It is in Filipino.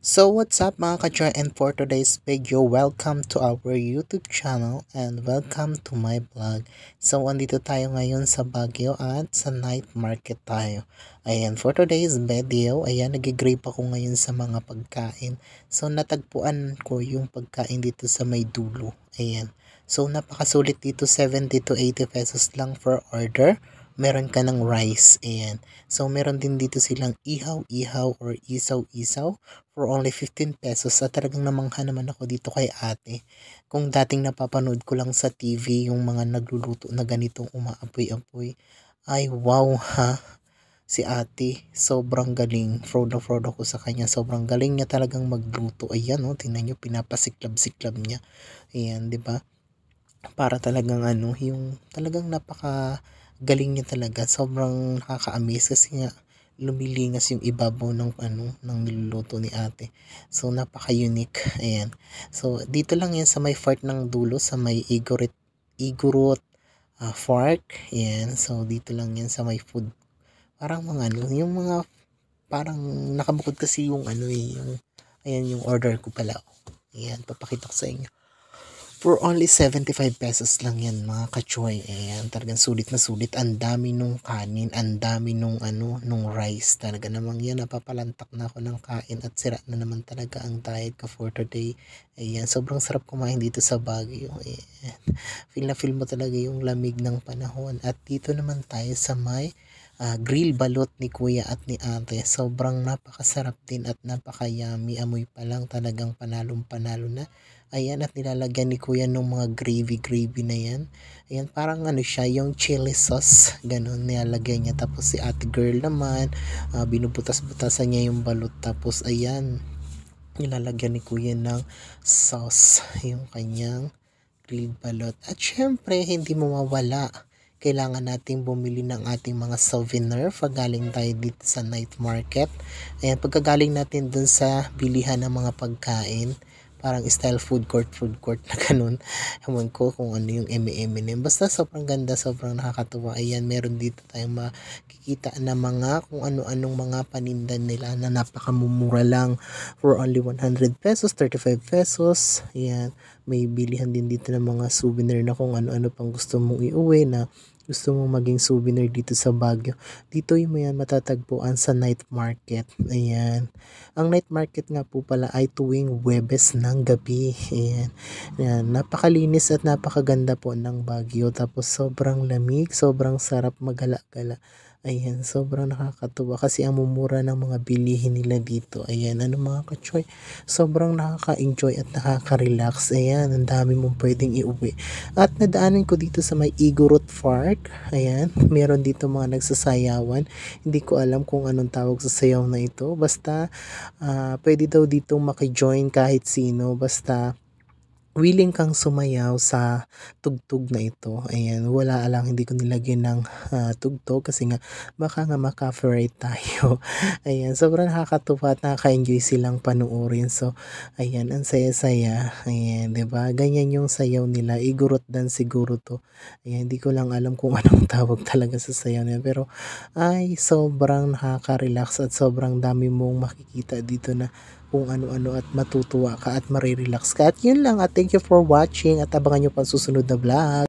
So what's up mga ka and for today's video, welcome to our YouTube channel and welcome to my vlog. So andito tayo ngayon sa Baguio at sa night market tayo. Ayan, for today's video, ayan, nag-grab ako ngayon sa mga pagkain. So natagpuan ko yung pagkain dito sa may dulo. Ayan. So napakasulit dito, 70 to 80 pesos lang for order. Meron ka ng rice, ayan. So meron din dito silang ihaw-ihaw or isaw-isaw for only 15 pesos. At talagang namangha naman ako dito kay ate. Kung dating napapanood ko lang sa TV yung mga nagluluto na ganitong umaapoy-apoy, ay wow ha, si ate sobrang galing. Proud na proud ako sa kanya, sobrang galing niya talagang magluto. Ayan, oh, tingnan niyo, pinapasiklab-siklab niya. Ayan, di ba? Para talagang ano, yung talagang napaka galing niya talaga. Sobrang nakaka-amaze kasi nga lumilingas yung ibabaw ng ano ng niluluto ni ate. So napaka-unique. Ayan. So dito lang yan sa may fort ng dulo, sa may Igorot Fork. Ayan. So dito lang yan sa may food. Parang mga ano, yung mga parang nakabukod kasi yung ano yung ayan yung order ko pala. Ayan, papakita ko sa inyo. For only 75 pesos lang yan mga kachoy. Ayan, talagang sulit na sulit. Ang dami nung kanin, ang dami nung ano, nung rice. Talaga namang yan, napapalantak na ako ng kain at sira na naman talaga ang diet ko for today. Ayan, sobrang sarap kumain dito sa Baguio. Ayan, feel na feel mo talaga yung lamig ng panahon. At dito naman tayo sa may grill balot ni kuya at ni ate. Sobrang napakasarap din at napaka-yummy. Amoy pa lang talagang panalong panalo na. Ayan, at nilalagyan ni kuya ng mga gravy na yan. Ayan, parang ano siya, yung chili sauce. Ganon, nilalagyan niya. Tapos si ate girl naman, binubutas-butasan niya yung balot. Tapos ayan, nilalagyan ni kuya ng sauce. Yung kanyang grilled balot. At syempre, hindi mo mawala. Kailangan nating bumili ng ating mga souvenir pag galing tayo dito sa night market. Ayan, pagkagaling natin dun sa bilihan ng mga pagkain, parang style food court na ganun. Ewan ko kung ano yung M&M. Basta sobrang ganda, sobrang nakakatuwa. Ayan, meron dito tayong makikita na mga kung ano-anong mga panindan nila na napakamumura lang. For only 100 pesos, 35 pesos. Ayan, may bilihan din dito ng mga souvenir na kung ano-ano pang gusto mong iuwi na gusto mong maging souvenir dito sa Baguio. Dito yung yan matatagpuan sa night market. Ayan. Ang night market nga po pala ay tuwing Huwebes ng gabi. Ayan. Ayan. Napakalinis at napakaganda po ng Baguio. Tapos sobrang lamig, sobrang sarap magala-gala. Ayan, sobrang nakakatuwa kasi ang mumura ng mga bilihin nila dito. Ayan, ano mga kachoy, sobrang nakaka-enjoy at nakaka-relax. Ayan, ang dami mong pwedeng iuwi. At nadaanan ko dito sa may Igorot Park. Ayan, meron dito mga nagsasayawan. Hindi ko alam kung anong tawag sa sayaw na ito. Basta, pwede daw dito maki-join kahit sino. Basta, willing kang sumayaw sa tugtog na ito. Ayan, wala lang, hindi ko nilagyan ng tugtog kasi nga baka nga maka-copyright tayo. Ayan, sobrang nakakatuwa at nakaka-enjoy silang panuorin. So, ayan, ang saya-saya. Ayan, 'di ba? Ganyan yung sayaw nila. Igorot dan siguro to. Ayan, hindi ko lang alam kung anong tawag talaga sa sayaw nila. Pero, ay, sobrang nakaka-relax at sobrang dami mong makikita dito na kung ano-ano at matutuwa ka at marirelax ka. At yun lang, at thank you for watching at abangan nyo pa susunod na vlog.